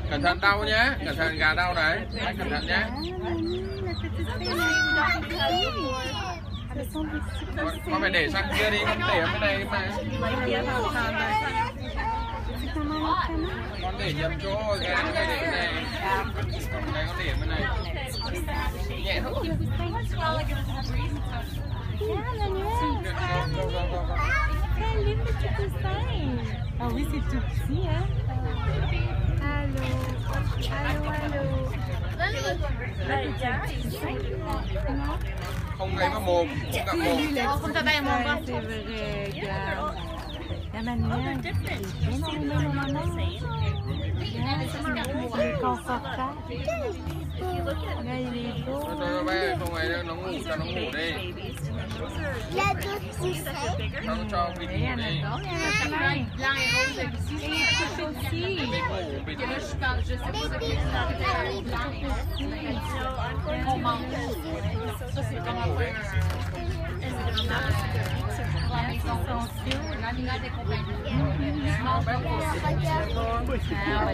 Cẩn thận đau nhé, cẩn thận gà đau đấy, anh cẩn thận nhé. Con phải để sang kia đi, con để ở bên này mà. Con để nhầm chỗ, cái này phải để này. Này con để bên này. Nhẹ thôi. Ah oui, c'est tout petit, hein? Allô, Không lấy vào mồm, không gặp mồm. Không cho tay mồm con. C'est vrai, regarde. La manière, c'est énormément maman. C'est confortable. Là, il est beau. Cho bé không ấy nó ngủ, cho nó ngủ đi. Cho vịt ngủ đi. Là,